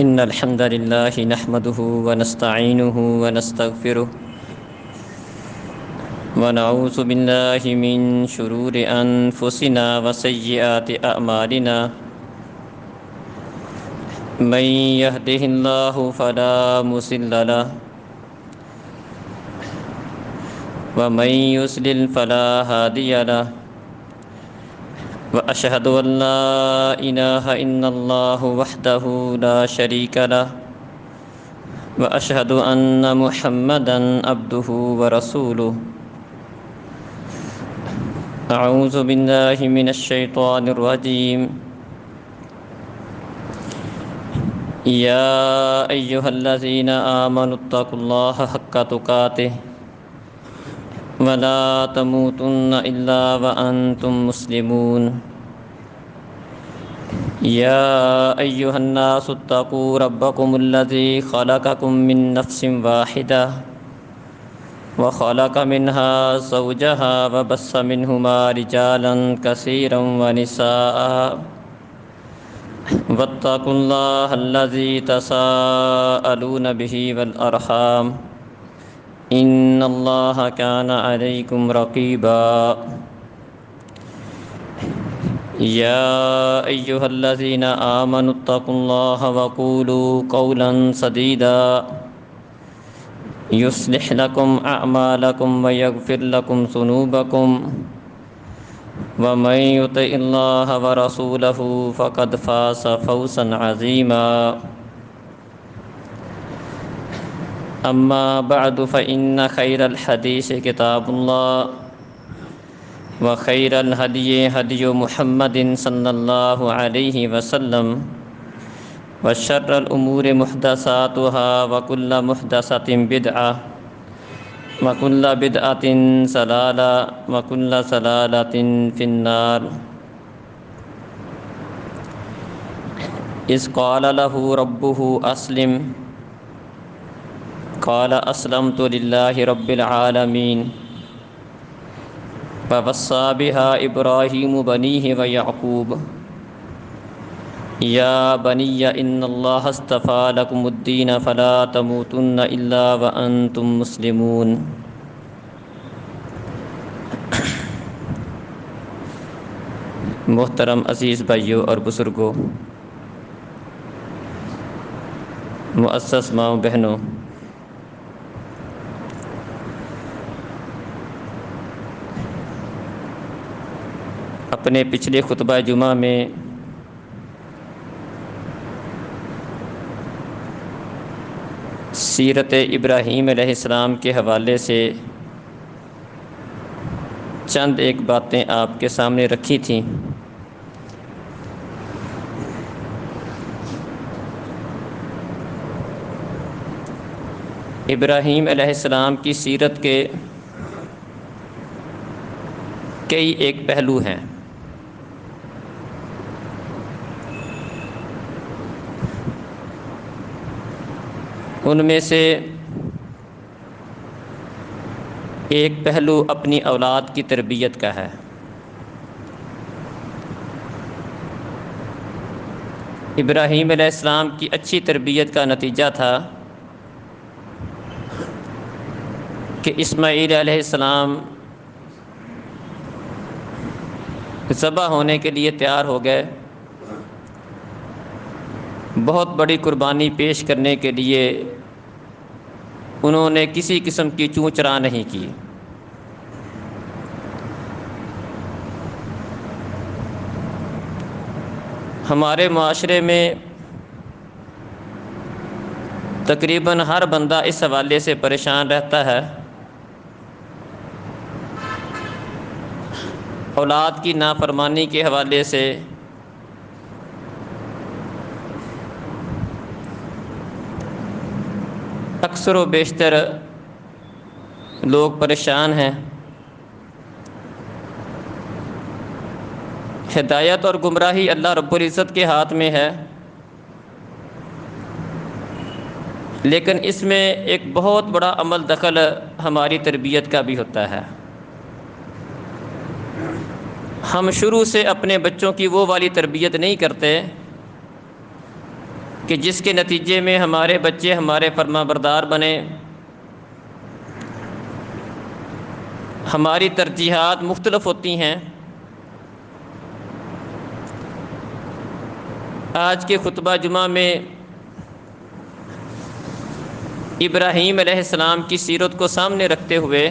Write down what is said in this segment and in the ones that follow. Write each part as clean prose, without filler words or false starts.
إن الحمد لله نحمده ونستعينه ونستغفره ونعوذ بالله من شرور أنفسنا وسيئات أعمالنا من يهده الله فلا مضل له ومن يضلل فلا هادي له وأشهد أن لا إله إلا الله وحده لا شريك له وأشهد أن محمدًا عبده ورسوله أعوذ بالله من الشيطان الرجيم يا أيها الذين آمنوا اتقوا الله حق تقاته ولا تموتن إلا وأنتم مسلمون يا أيها الناس اتقوا ربكم الذي خلقكم من نفس واحدة وخلق منها زوجها وبث منهما رجالا كثيرا ونساء واتقوا الله الذي تساءلون به والأرحام إن الله كان عليكم رقيبا يا أيها الذين آمنوا اتقوا الله وقولوا قولا سديدا يصلح لكم أعمالكم ويغفر لكم ذنوبكم ومن يطع الله ورسوله فقد فاز فوزا عظيما أما بعد فإن خير الحديث كتاب الله وخير الهدي هدي محمد صلى الله عليه وسلم وشر الأمور محدثاتها وكل محدثة بدعة وكل بدعة ضلالة وكل ضلالة في النار إذ قال له ربه أسلم قال أسلمت لله رب العالمين فوصى بها إبراهيم بنيه ويعقوب يا بني إن الله اصطفى لكم الدين فلا تموتن إلا وأنتم مسلمون محترم عزیز بھائیوں اور بزرگوں، معزز ماؤں بہنوں، اپنے پچھلے خطبہ جمعہ میں سیرت ابراہیم علیہ السلام کے حوالے سے چند ایک باتیں آپ کے سامنے رکھی تھیں۔ ابراہیم علیہ السلام کی سیرت کے کئی ایک پہلو ہیں۔ ان میں سے ایک پہلو اپنی اولاد کی تربیت کا ہے۔ ابراہیم علیہ السلام کی اچھی تربیت کا نتیجہ تھا کہ اسماعیل علیہ السلام ذبح ہونے کے لیے تیار ہو گئے، بہت بڑی قربانی پیش کرنے کے لیے انہوں نے کسی قسم کی چوں چرا نہیں کی۔ ہمارے معاشرے میں تقریباً ہر بندہ اس حوالے سے پریشان رہتا ہے، اولاد کی نافرمانی کے حوالے سے، اکثر و بیشتر لوگ پریشان ہیں۔ ہدایت اور گمراہی اللہ رب العزت کے ہاتھ میں ہے، لیکن اس میں ایک بہت بڑا عمل دخل ہماری تربیت کا بھی ہوتا ہے۔ ہم شروع سے اپنے بچوں کی وہ والی تربیت نہیں کرتے کہ جس کے نتیجے میں ہمارے بچے ہمارے فرما بردار بنے، ہماری ترجیحات مختلف ہوتی ہیں۔ آج کے خطبہ جمعہ میں ابراہیم علیہ السلام کی سیرت کو سامنے رکھتے ہوئے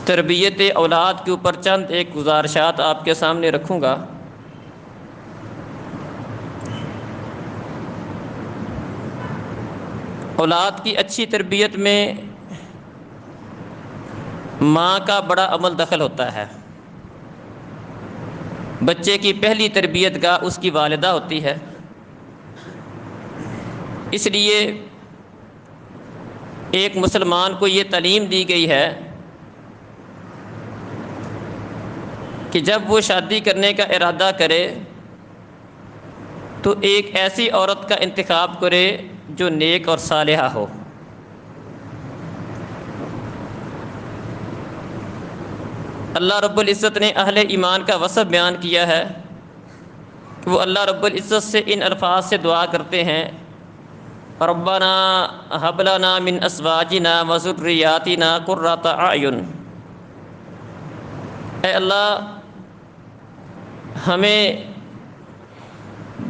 تربیت اولاد کے اوپر چند ایک گزارشات آپ کے سامنے رکھوں گا۔ اولاد کی اچھی تربیت میں ماں کا بڑا عمل دخل ہوتا ہے۔ بچے کی پہلی تربیت گاہ اس کی والدہ ہوتی ہے، اس لیے ایک مسلمان کو یہ تعلیم دی گئی ہے کہ جب وہ شادی کرنے کا ارادہ کرے تو ایک ایسی عورت کا انتخاب کرے جو نیک اور صالحہ ہو۔ اللہ رب العزت نے اہل ایمان کا وصف بیان کیا ہے کہ وہ اللہ رب العزت سے ان الفاظ سے دعا کرتے ہیں، ربنا ہب لنا من ازواجنا وذریاتنا قرۃ اعین، اے اللہ ہمیں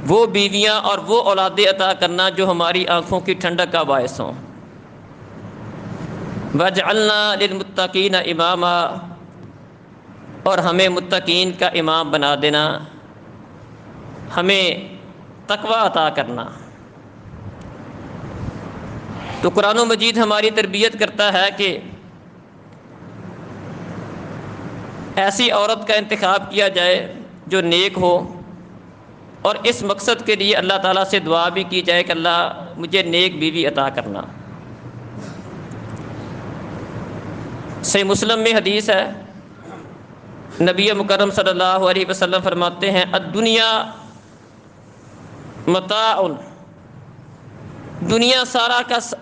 وہ بیویاں اور وہ اولادیں عطا کرنا جو ہماری آنکھوں کی ٹھنڈک کا باعث ہوں، وَاجْعَلْنَا لِلْمُتَّقِينَ اماما، اور ہمیں متقین کا امام بنا دینا، ہمیں تقوی عطا کرنا۔ تو قرآن مجید ہماری تربیت کرتا ہے کہ ایسی عورت کا انتخاب کیا جائے جو نیک ہو، اور اس مقصد کے لیے اللہ تعالیٰ سے دعا بھی کی جائے کہ اللہ مجھے نیک بیوی عطا کرنا۔ صحیح مسلم میں حدیث ہے، نبی مکرم صلی اللہ علیہ وسلم فرماتے ہیں، الدنیا متاع، دنیا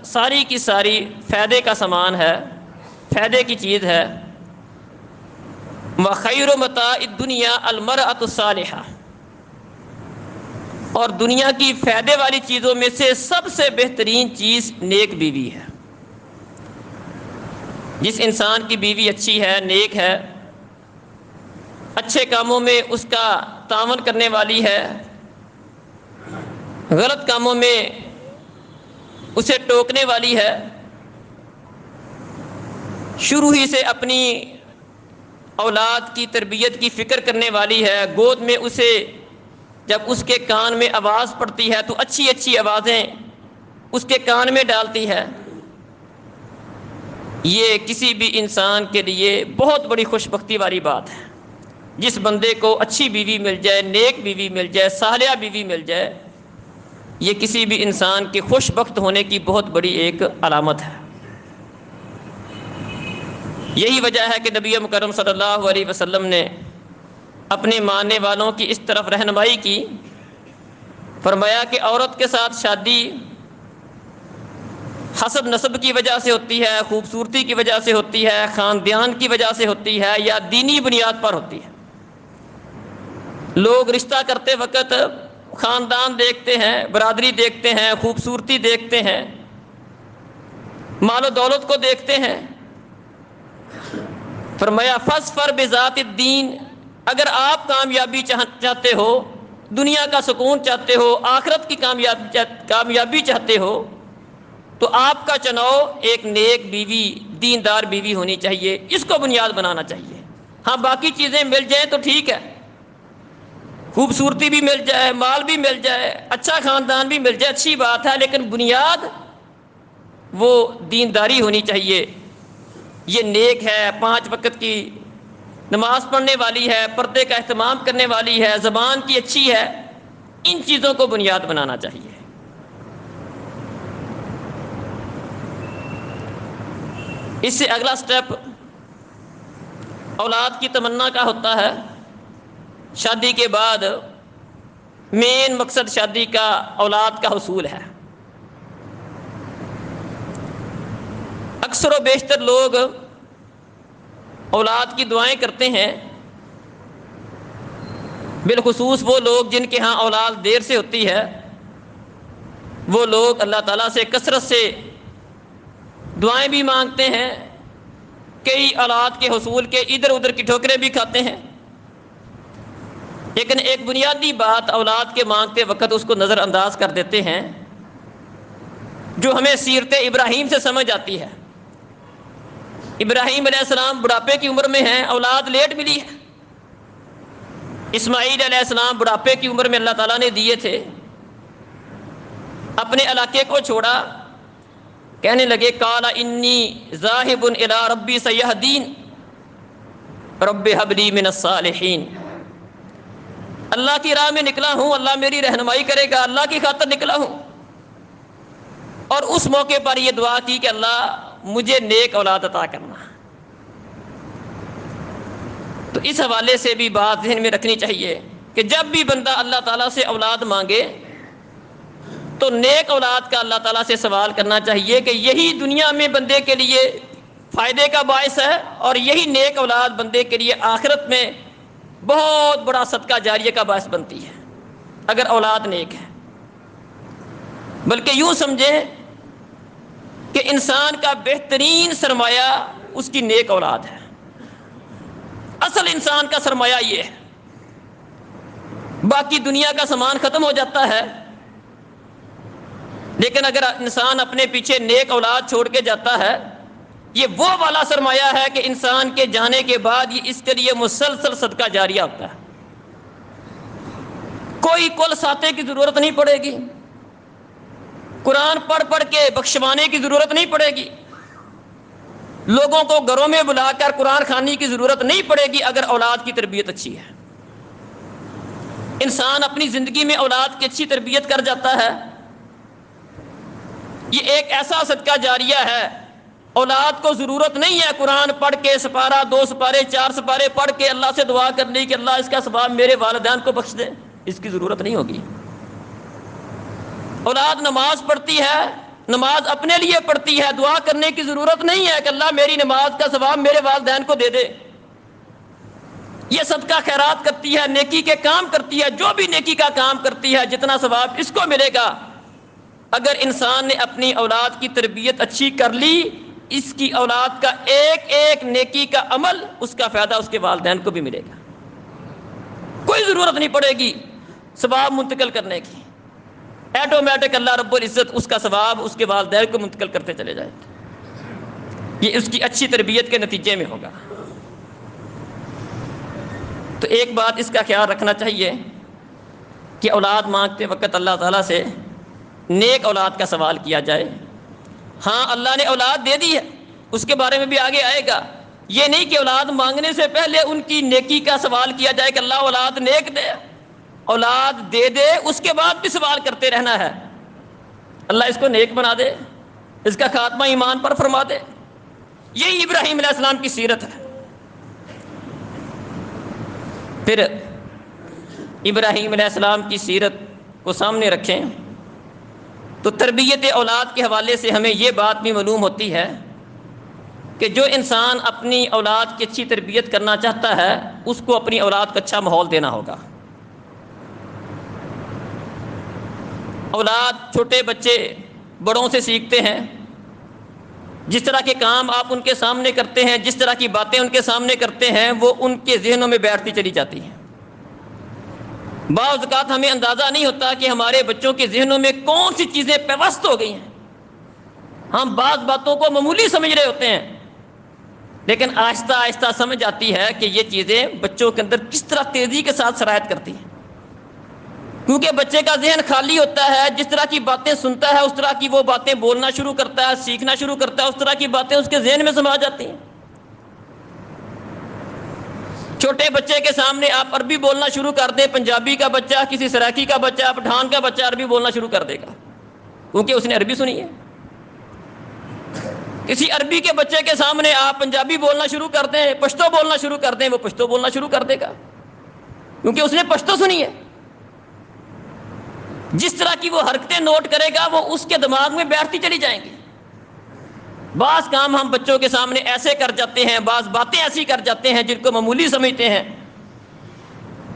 ساری کی ساری فائدے کا سامان ہے، فائدے کی چیز ہے۔ وخیر متاع الدنیا المرأۃ الصالحہ، اور دنیا کی فائدے والی چیزوں میں سے سب سے بہترین چیز نیک بیوی ہے۔ جس انسان کی بیوی اچھی ہے، نیک ہے، اچھے کاموں میں اس کا تعاون کرنے والی ہے، غلط کاموں میں اسے ٹوکنے والی ہے، شروع ہی سے اپنی اولاد کی تربیت کی فکر کرنے والی ہے، گود میں اسے جب اس کے کان میں آواز پڑتی ہے تو اچھی اچھی آوازیں اس کے کان میں ڈالتی ہے، یہ کسی بھی انسان کے لیے بہت بڑی خوش بختی والی بات ہے۔ جس بندے کو اچھی بیوی مل جائے، نیک بیوی مل جائے، صالحہ بیوی مل جائے، یہ کسی بھی انسان کے خوش بخت ہونے کی بہت بڑی ایک علامت ہے۔ یہی وجہ ہے کہ نبی مکرم صلی اللہ علیہ وسلم نے اپنے ماننے والوں کی اس طرف رہنمائی کی، فرمایا کہ عورت کے ساتھ شادی حسب نسب کی وجہ سے ہوتی ہے، خوبصورتی کی وجہ سے ہوتی ہے، خاندان کی وجہ سے ہوتی ہے، یا دینی بنیاد پر ہوتی ہے۔ لوگ رشتہ کرتے وقت خاندان دیکھتے ہیں، برادری دیکھتے ہیں، خوبصورتی دیکھتے ہیں، مال و دولت کو دیکھتے ہیں۔ فرمایا فاظفر بذات الدین، اگر آپ کامیابی چاہتے ہو، دنیا کا سکون چاہتے ہو، آخرت کی کامیابی چاہتے ہو، تو آپ کا چناؤ ایک نیک بیوی، دیندار بیوی ہونی چاہیے، اس کو بنیاد بنانا چاہیے۔ ہاں باقی چیزیں مل جائیں تو ٹھیک ہے، خوبصورتی بھی مل جائے، مال بھی مل جائے، اچھا خاندان بھی مل جائے، اچھی بات ہے، لیکن بنیاد وہ دینداری ہونی چاہیے۔ یہ نیک ہے، 5 وقت کی نماز پڑھنے والی ہے، پردے کا اہتمام کرنے والی ہے، زبان کی اچھی ہے، ان چیزوں کو بنیاد بنانا چاہیے۔ اس سے اگلا سٹیپ اولاد کی تمنا کا ہوتا ہے۔ شادی کے بعد مین مقصد شادی کا اولاد کا حصول ہے۔ اکثر و بیشتر لوگ اولاد کی دعائیں کرتے ہیں، بالخصوص وہ لوگ جن کے ہاں اولاد دیر سے ہوتی ہے، وہ لوگ اللہ تعالیٰ سے کثرت سے دعائیں بھی مانگتے ہیں، کئی اولاد کے حصول کے ادھر ادھر کی ٹھوکریں بھی کھاتے ہیں، لیکن ایک بنیادی بات اولاد کے مانگتے وقت اس کو نظر انداز کر دیتے ہیں، جو ہمیں سیرت ابراہیم سے سمجھ آتی ہے۔ ابراہیم علیہ السلام بڑھاپے کی عمر میں ہیں، اولاد لیٹ ملی ہے۔ اسماعیل علیہ السلام بڑھاپے کی عمر میں اللہ تعالیٰ نے دیے تھے، اپنے علاقے کو چھوڑا، کہنے لگے قال انی ذاہب الی ربی سیہدین رب ھب لی من الصالحین، اللہ کی راہ میں نکلا ہوں، اللہ میری رہنمائی کرے گا، اللہ کی خاطر نکلا ہوں۔ اور اس موقع پر یہ دعا کی کہ اللہ مجھے نیک اولاد عطا کرنا۔ تو اس حوالے سے بھی بات ذہن میں رکھنی چاہیے کہ جب بھی بندہ اللہ تعالیٰ سے اولاد مانگے تو نیک اولاد کا اللہ تعالیٰ سے سوال کرنا چاہیے کہ یہی دنیا میں بندے کے لیے فائدے کا باعث ہے، اور یہی نیک اولاد بندے کے لیے آخرت میں بہت بڑا صدقہ جاریہ کا باعث بنتی ہے اگر اولاد نیک ہے۔ بلکہ یوں سمجھیں کہ انسان کا بہترین سرمایہ اس کی نیک اولاد ہے، اصل انسان کا سرمایہ یہ ہے۔ باقی دنیا کا سامان ختم ہو جاتا ہے، لیکن اگر انسان اپنے پیچھے نیک اولاد چھوڑ کے جاتا ہے، یہ وہ والا سرمایہ ہے کہ انسان کے جانے کے بعد یہ اس کے لیے مسلسل صدقہ جاریہ ہوتا ہے، کوئی کل ساتے کی ضرورت نہیں پڑے گی، قرآن پڑھ پڑھ کے بخشوانے کی ضرورت نہیں پڑے گی، لوگوں کو گھروں میں بلا کر قرآن خوانی کی ضرورت نہیں پڑے گی اگر اولاد کی تربیت اچھی ہے۔ انسان اپنی زندگی میں اولاد کی اچھی تربیت کر جاتا ہے، یہ ایک ایسا صدقہ جاریہ ہے۔ اولاد کو ضرورت نہیں ہے قرآن پڑھ کے سپارہ 2 سپارے 4 سپارے پڑھ کے اللہ سے دعا کرنے کہ اللہ اس کا ثواب میرے والدین کو بخش دے، اس کی ضرورت نہیں ہوگی۔ اولاد نماز پڑھتی ہے، نماز اپنے لیے پڑھتی ہے، دعا کرنے کی ضرورت نہیں ہے کہ اللہ میری نماز کا ثواب میرے والدین کو دے دے۔ یہ صدقہ خیرات کرتی ہے، نیکی کے کام کرتی ہے، جو بھی نیکی کا کام کرتی ہے جتنا ثواب اس کو ملے گا۔ اگر انسان نے اپنی اولاد کی تربیت اچھی کر لی، اس کی اولاد کا ایک ایک نیکی کا عمل، اس کا فائدہ اس کے والدین کو بھی ملے گا، کوئی ضرورت نہیں پڑے گی ثواب منتقل کرنے کی، ایٹومیٹک اللہ رب العزت اس کا ثواب اس کے والدین کو منتقل کرتے چلے جائیں گے۔ یہ اس کی اچھی تربیت کے نتیجے میں ہوگا۔ تو ایک بات اس کا خیال رکھنا چاہیے کہ اولاد مانگتے وقت اللہ تعالیٰ سے نیک اولاد کا سوال کیا جائے۔ ہاں اللہ نے اولاد دے دی ہے، اس کے بارے میں بھی آگے آئے گا، یہ نہیں کہ اولاد مانگنے سے پہلے ان کی نیکی کا سوال کیا جائے کہ اللہ اولاد نیک دے، اولاد دے دے اس کے بعد بھی سوال کرتے رہنا ہے اللہ اس کو نیک بنا دے، اس کا خاتمہ ایمان پر فرما دے۔ یہی ابراہیم علیہ السلام کی سیرت ہے۔ پھر ابراہیم علیہ السلام کی سیرت کو سامنے رکھیں تو تربیت اولاد کے حوالے سے ہمیں یہ بات بھی معلوم ہوتی ہے کہ جو انسان اپنی اولاد کی اچھی تربیت کرنا چاہتا ہے اس کو اپنی اولاد کو اچھا ماحول دینا ہوگا۔ اولاد چھوٹے بچے بڑوں سے سیکھتے ہیں، جس طرح کے کام آپ ان کے سامنے کرتے ہیں، جس طرح کی باتیں ان کے سامنے کرتے ہیں، وہ ان کے ذہنوں میں بیٹھتی چلی جاتی ہیں۔ بعض اوقات ہمیں اندازہ نہیں ہوتا کہ ہمارے بچوں کے ذہنوں میں کون سی چیزیں پیوست ہو گئی ہیں، ہم بعض باتوں کو معمولی سمجھ رہے ہوتے ہیں، لیکن آہستہ آہستہ سمجھ آتی ہے کہ یہ چیزیں بچوں کے اندر کس طرح تیزی کے ساتھ سرایت کرتی ہیں، کیونکہ بچے کا ذہن خالی ہوتا ہے، جس طرح کی باتیں سنتا ہے اس طرح کی وہ باتیں بولنا شروع کرتا ہے، سیکھنا شروع کرتا ہے، اس طرح کی باتیں اس کے ذہن میں سما جاتی ہیں۔ چھوٹے بچے کے سامنے آپ عربی بولنا شروع کر دیں، پنجابی کا بچہ، کسی سرائکی کا بچہ، پٹھان کا بچہ عربی بولنا شروع کر دے گا کیونکہ اس نے عربی سنی ہے۔ کسی عربی کے بچے کے سامنے آپ پنجابی بولنا شروع کر دیں، پشتو بولنا شروع کر دیں، وہ پشتو بولنا شروع کر دے گا کیونکہ اس نے پشتو سنی ہے۔ جس طرح کی وہ حرکتیں نوٹ کرے گا وہ اس کے دماغ میں بیٹھتی چلی جائیں گی۔ بعض کام ہم بچوں کے سامنے ایسے کر جاتے ہیں، بعض باتیں ایسی کر جاتے ہیں جن کو معمولی سمجھتے ہیں،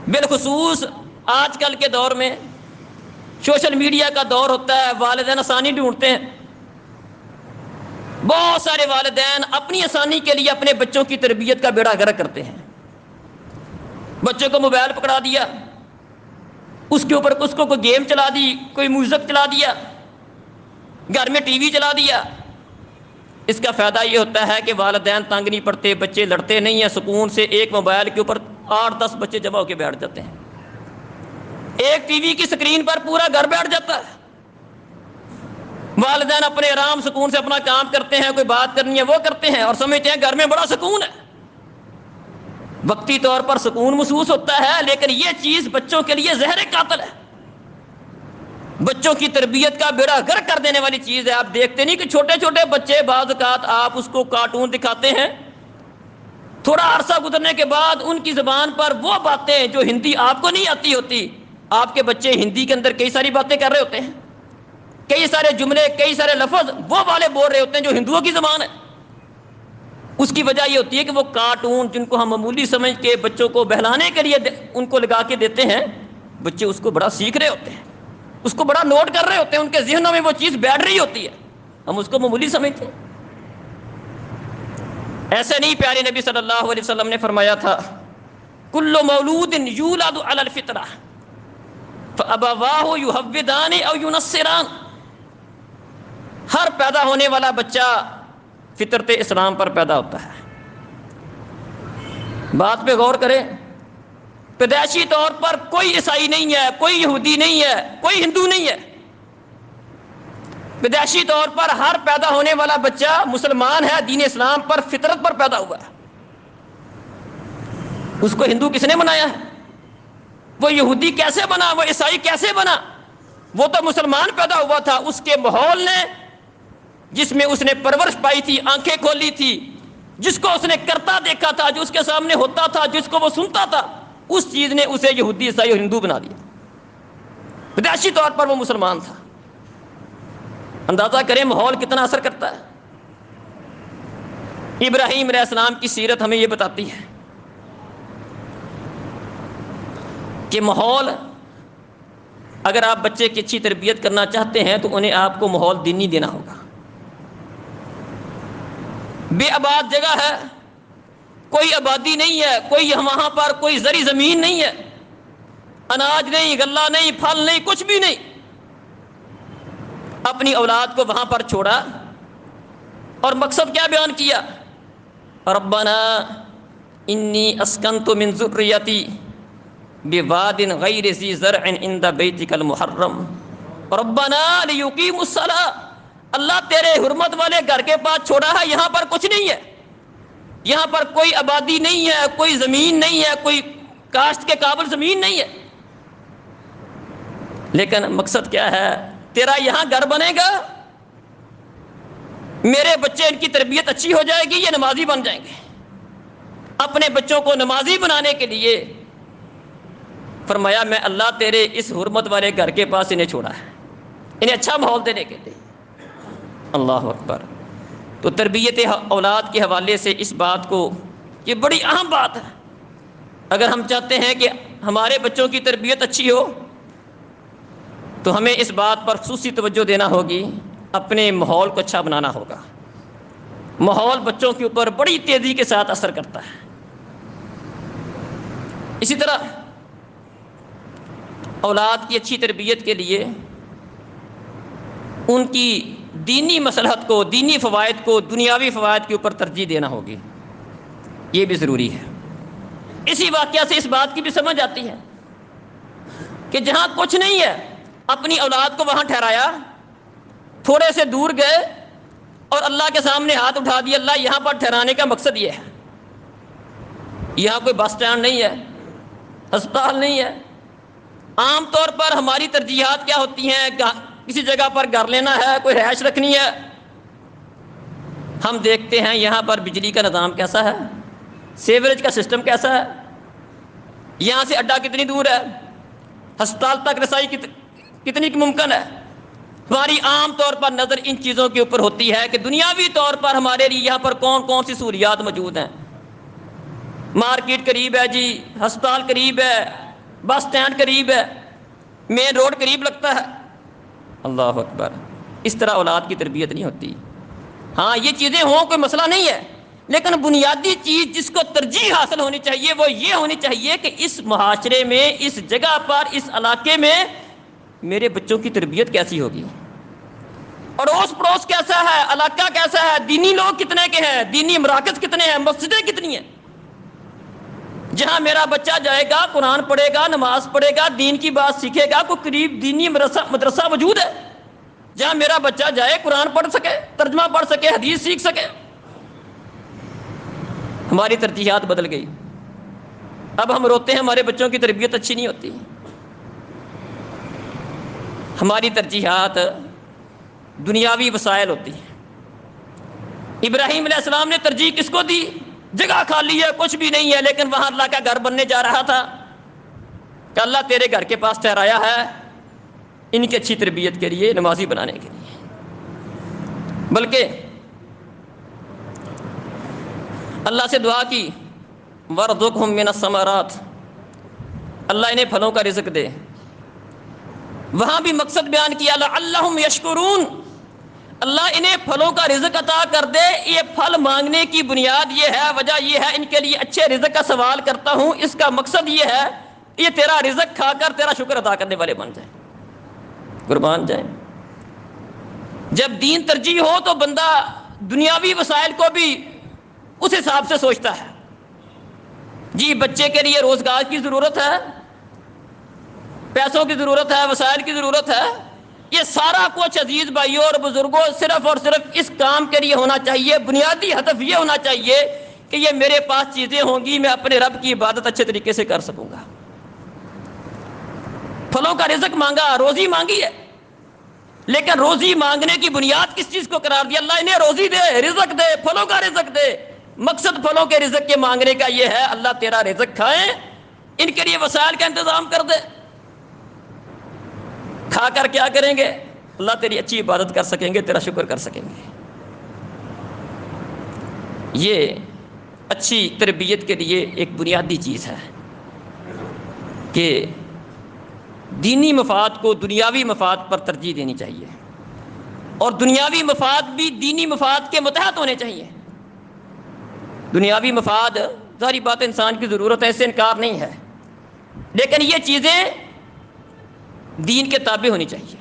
بالخصوص آج کل کے دور میں سوشل میڈیا کا دور ہوتا ہے، والدین آسانی ڈھونڈتے ہیں. بہت سارے والدین اپنی آسانی کے لیے اپنے بچوں کی تربیت کا بیڑا غرق کرتے ہیں. بچوں کو موبائل پکڑا دیا، اس کے اوپر اس کو کوئی گیم چلا دی، کوئی میوزک چلا دیا، گھر میں ٹی وی چلا دیا. اس کا فائدہ یہ ہوتا ہے کہ والدین تنگ نہیں پڑتے، بچے لڑتے نہیں ہیں، سکون سے ایک موبائل کے اوپر 8-10 بچے جمع ہو کے بیٹھ جاتے ہیں. ایک ٹی وی کی سکرین پر پورا گھر بیٹھ جاتا ہے. والدین اپنے آرام سکون سے اپنا کام کرتے ہیں، کوئی بات کرنی ہے وہ کرتے ہیں اور سمجھتے ہیں گھر میں بڑا سکون ہے. وقتی طور پر سکون محسوس ہوتا ہے، لیکن یہ چیز بچوں کے لیے زہر قاتل ہے، بچوں کی تربیت کا بیڑا غرق کر دینے والی چیز ہے. آپ دیکھتے نہیں کہ چھوٹے چھوٹے بچے بعض اوقات آپ اس کو کارٹون دکھاتے ہیں، تھوڑا عرصہ گزرنے کے بعد ان کی زبان پر وہ باتیں جو ہندی آپ کو نہیں آتی ہوتی، آپ کے بچے ہندی کے اندر کئی ساری باتیں کر رہے ہوتے ہیں، کئی سارے جملے، کئی سارے لفظ وہ والے بول رہے ہوتے ہیں جو ہندوؤں کی زبان ہے. اس کی وجہ یہ ہوتی ہے کہ وہ کارٹون جن کو ہم معمولی سمجھ کے بچوں کو بہلانے کے لیے ان کو لگا کے دیتے ہیں، بچے اس کو بڑا سیکھ رہے ہوتے ہیں، اس کو بڑا نوٹ کر رہے ہوتے ہیں، ان کے ذہنوں میں وہ چیز بیٹھ رہی ہوتی ہے، ہم اس کو معمولی سمجھتے ہیں. ایسے نہیں، پیارے نبی صلی اللہ علیہ وسلم نے فرمایا تھا کل مولود یولد علی الفطرہ فابواہ یہودان او ینصران. ہر پیدا ہونے والا بچہ فطرت اسلام پر پیدا ہوتا ہے. بات پہ غور کریں، پیدائشی طور پر کوئی عیسائی نہیں ہے، کوئی یہودی نہیں ہے، کوئی ہندو نہیں ہے. پیدائشی طور پر ہر پیدا ہونے والا بچہ مسلمان ہے، دین اسلام پر فطرت پر پیدا ہوا ہے. اس کو ہندو کس نے بنایا ہے؟ وہ یہودی کیسے بنا؟ وہ عیسائی کیسے بنا؟ وہ تو مسلمان پیدا ہوا تھا. اس کے ماحول نے، جس میں اس نے پرورش پائی تھی، آنکھیں کھولی تھی، جس کو اس نے کرتا دیکھا تھا، جو اس کے سامنے ہوتا تھا، جس کو وہ سنتا تھا، اس چیز نے اسے یہودی، عیسائی اور ہندو بنا دیا. پیدائشی طور پر وہ مسلمان تھا. اندازہ کریں ماحول کتنا اثر کرتا ہے. ابراہیم علیہ السلام کی سیرت ہمیں یہ بتاتی ہے کہ ماحول، اگر آپ بچے کی اچھی تربیت کرنا چاہتے ہیں تو انہیں آپ کو ماحول دینی دینا ہوگا. بے آباد جگہ ہے، کوئی آبادی نہیں ہے، کوئی وہاں پر کوئی زرعی زمین نہیں ہے، اناج نہیں، غلہ نہیں، پھل نہیں، کچھ بھی نہیں. اپنی اولاد کو وہاں پر چھوڑا اور مقصد کیا بیان کیا؟ ربنا انی اسکنت من ذریتی بواد غیر ذی زرع عند بیتک المحرم ربنا لیقیموا الصلاۃ. اللہ تیرے حرمت والے گھر کے پاس چھوڑا ہے، یہاں پر کچھ نہیں ہے، یہاں پر کوئی آبادی نہیں ہے، کوئی زمین نہیں ہے، کوئی کاشت کے قابل زمین نہیں ہے. لیکن مقصد کیا ہے؟ تیرا یہاں گھر بنے گا، میرے بچے، ان کی تربیت اچھی ہو جائے گی، یہ نمازی بن جائیں گے. اپنے بچوں کو نمازی بنانے کے لیے فرمایا میں اللہ تیرے اس حرمت والے گھر کے پاس انہیں چھوڑا ہے، انہیں اچھا ماحول دینے کے لیے. اللہ اکبر. تو تربیت اولاد کے حوالے سے اس بات کو، یہ بڑی اہم بات ہے. اگر ہم چاہتے ہیں کہ ہمارے بچوں کی تربیت اچھی ہو تو ہمیں اس بات پر خصوصی توجہ دینا ہوگی، اپنے ماحول کو اچھا بنانا ہوگا. ماحول بچوں کے اوپر بڑی تیزی کے ساتھ اثر کرتا ہے. اسی طرح اولاد کی اچھی تربیت کے لیے ان کی دینی مصلحت کو، دینی فوائد کو دنیاوی فوائد کے اوپر ترجیح دینا ہوگی، یہ بھی ضروری ہے. اسی واقعہ سے اس بات کی بھی سمجھ آتی ہے کہ جہاں کچھ نہیں ہے اپنی اولاد کو وہاں ٹھہرایا، تھوڑے سے دور گئے اور اللہ کے سامنے ہاتھ اٹھا دیا. اللہ یہاں پر ٹھہرانے کا مقصد یہ ہے، یہاں کوئی بس اسٹینڈ نہیں ہے، ہسپتال نہیں ہے. عام طور پر ہماری ترجیحات کیا ہوتی ہیں؟ کسی جگہ پر گھر لینا ہے، کوئی رہائش رکھنی ہے، ہم دیکھتے ہیں یہاں پر بجلی کا نظام کیسا ہے، سیوریج کا سسٹم کیسا ہے، یہاں سے اڈا کتنی دور ہے، ہسپتال تک رسائی کتنی ممکن ہے. ہماری عام طور پر نظر ان چیزوں کے اوپر ہوتی ہے کہ دنیاوی طور پر ہمارے لیے یہاں پر کون کون سی سہولیات موجود ہیں. مارکیٹ قریب ہے جی، ہسپتال قریب ہے، بس اسٹینڈ قریب ہے، مین روڈ قریب لگتا ہے۔ اللہ اکبر، اس طرح اولاد کی تربیت نہیں ہوتی۔ ہاں یہ چیزیں ہوں کوئی مسئلہ نہیں ہے، لیکن بنیادی چیز جس کو ترجیح حاصل ہونی چاہیے وہ یہ ہونی چاہیے کہ اس معاشرے میں، اس جگہ پر، اس علاقے میں میرے بچوں کی تربیت کیسی ہوگی، اڑوس پڑوس کیسا ہے، علاقہ کیسا ہے، دینی لوگ کتنے کے ہیں، دینی مراکز کتنے ہیں، مسجدیں کتنی ہیں۔ جہاں میرا بچہ جائے گا، قرآن پڑھے گا، نماز پڑھے گا، دین کی بات سیکھے گا، کوئی قریب دینی مدرسہ موجود ہے جہاں میرا بچہ جائے، قرآن پڑھ سکے، ترجمہ پڑھ سکے، حدیث سیکھ سکے۔ ہماری ترجیحات بدل گئی، اب ہم روتے ہیں ہمارے بچوں کی تربیت اچھی نہیں ہوتی۔ ہماری ترجیحات دنیاوی وسائل ہوتی ہیں۔ ابراہیم علیہ السلام نے ترجیح کس کو دی؟ جگہ خالی ہے، کچھ بھی نہیں ہے، لیکن وہاں اللہ کا گھر بننے جا رہا تھا کہ اللہ تیرے گھر کے پاس ٹھہرایا ہے ان کی اچھی تربیت کے لیے، نمازی بنانے کے لیے۔ بلکہ اللہ سے دعا کی وَارْزُقْهُم مِّنَ الثَّمَرَاتِ، اللہ انہیں پھلوں کا رزق دے۔ وہاں بھی مقصد بیان کیا لَعَلَّهُمْ يَشْكُرُونَ، اللہ انہیں پھلوں کا رزق عطا کر دے۔ یہ پھل مانگنے کی بنیاد یہ ہے، وجہ یہ ہے، ان کے لیے اچھے رزق کا سوال کرتا ہوں، اس کا مقصد یہ ہے یہ تیرا رزق کھا کر تیرا شکر ادا کرنے والے بن جائیں، قربان جائیں۔ جب دین ترجیح ہو تو بندہ دنیاوی وسائل کو بھی اس حساب سے سوچتا ہے۔ جی بچے کے لیے روزگار کی ضرورت ہے، پیسوں کی ضرورت ہے، وسائل کی ضرورت ہے، یہ سارا کچھ عزیز بھائیوں اور بزرگوں صرف اور صرف اس کام کے لیے ہونا چاہیے۔ بنیادی ہدف یہ ہونا چاہیے کہ یہ میرے پاس چیزیں ہوں گی، میں اپنے رب کی عبادت اچھے طریقے سے کر سکوں گا۔ پھلوں کا رزق مانگا، روزی مانگی ہے، لیکن روزی مانگنے کی بنیاد کس چیز کو قرار دیا؟ اللہ انہیں روزی دے، رزق دے، پھلوں کا رزق دے۔ مقصد پھلوں کے رزق کے مانگنے کا یہ ہے اللہ تیرا رزق کھائیں، ان کے لیے وسائل کا انتظام کر دے۔ کھا کر کیا کریں گے؟ اللہ تیری اچھی عبادت کر سکیں گے، تیرا شکر کر سکیں گے۔ یہ اچھی تربیت کے لیے ایک بنیادی چیز ہے کہ دینی مفاد کو دنیاوی مفاد پر ترجیح دینی چاہیے، اور دنیاوی مفاد بھی دینی مفاد کے متحد ہونے چاہیے۔ دنیاوی مفاد ظاہری بات انسان کی ضرورت ہے، اس سے انکار نہیں ہے، لیکن یہ چیزیں دین کے تابع ہونی چاہیے۔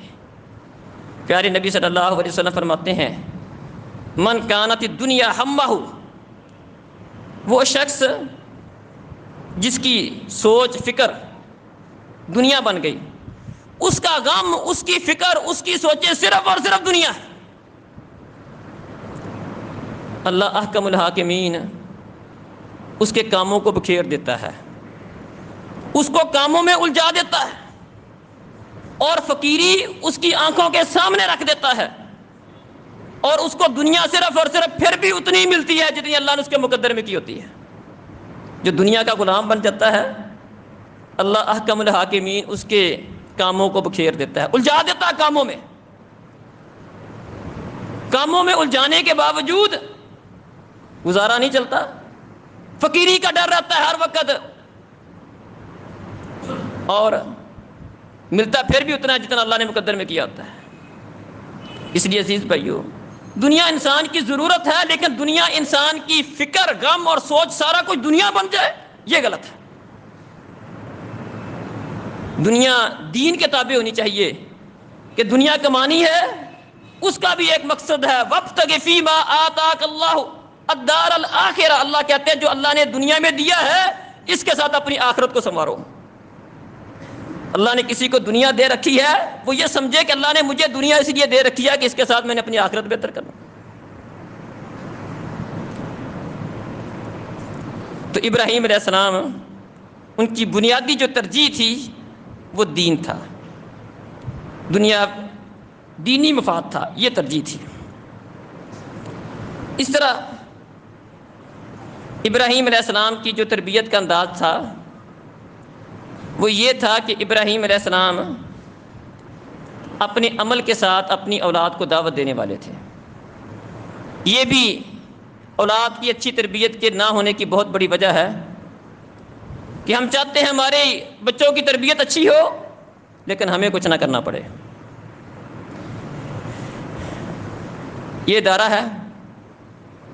پیارے نبی صلی اللہ علیہ وسلم فرماتے ہیں من کانت الدنیا ہمہ، وہ شخص جس کی سوچ فکر دنیا بن گئی، اس کا غم، اس کی فکر، اس کی سوچیں صرف اور صرف دنیا ہے۔ اللہ احکم الحاکمین اس کے کاموں کو بکھیر دیتا ہے، اس کو کاموں میں الجھا دیتا ہے، اور فقیری اس کی آنکھوں کے سامنے رکھ دیتا ہے، اور اس کو دنیا صرف اور صرف پھر بھی اتنی ملتی ہے جتنی اللہ نے اس کے مقدر میں کی ہوتی ہے۔ جو دنیا کا غلام بن جاتا ہے، اللہ احکم الحاکمین اس کے کاموں کو بکھیر دیتا ہے، الجھا دیتا ہے کاموں میں الجھانے کے باوجود گزارا نہیں چلتا، فقیری کا ڈر رہتا ہے ہر وقت، اور ملتا پھر بھی اتنا جتنا اللہ نے مقدر میں کیا ہوتا ہے۔ اس لیے عزیز بھائیو، دنیا انسان کی ضرورت ہے، لیکن دنیا انسان کی فکر، غم اور سوچ سارا کچھ دنیا بن جائے، یہ غلط ہے۔ دنیا دین کے تابع ہونی چاہیے کہ دنیا کمانی ہے، اس کا بھی ایک مقصد ہے، وَابْتَغِ فِيمَا آتَاكَ اللَّهُ الدَّارَ الْآخِرَةَ، اللہ کہتے ہیں جو اللہ نے دنیا میں دیا ہے اس کے ساتھ اپنی آخرت کو سنوارو۔ اللہ نے کسی کو دنیا دے رکھی ہے، وہ یہ سمجھے کہ اللہ نے مجھے دنیا اس لیے دے رکھی ہے کہ اس کے ساتھ میں نے اپنی آخرت بہتر کرنا۔ تو ابراہیم علیہ السلام، ان کی بنیادی جو ترجیح تھی وہ دین تھا، دنیا دینی مفاد تھا، یہ ترجیح تھی۔ اس طرح ابراہیم علیہ السلام کی جو تربیت کا انداز تھا وہ یہ تھا کہ ابراہیم علیہ السلام اپنے عمل کے ساتھ اپنی اولاد کو دعوت دینے والے تھے۔ یہ بھی اولاد کی اچھی تربیت کے نہ ہونے کی بہت بڑی وجہ ہے کہ ہم چاہتے ہیں ہمارے بچوں کی تربیت اچھی ہو لیکن ہمیں کچھ نہ کرنا پڑے. یہ ادارہ ہے,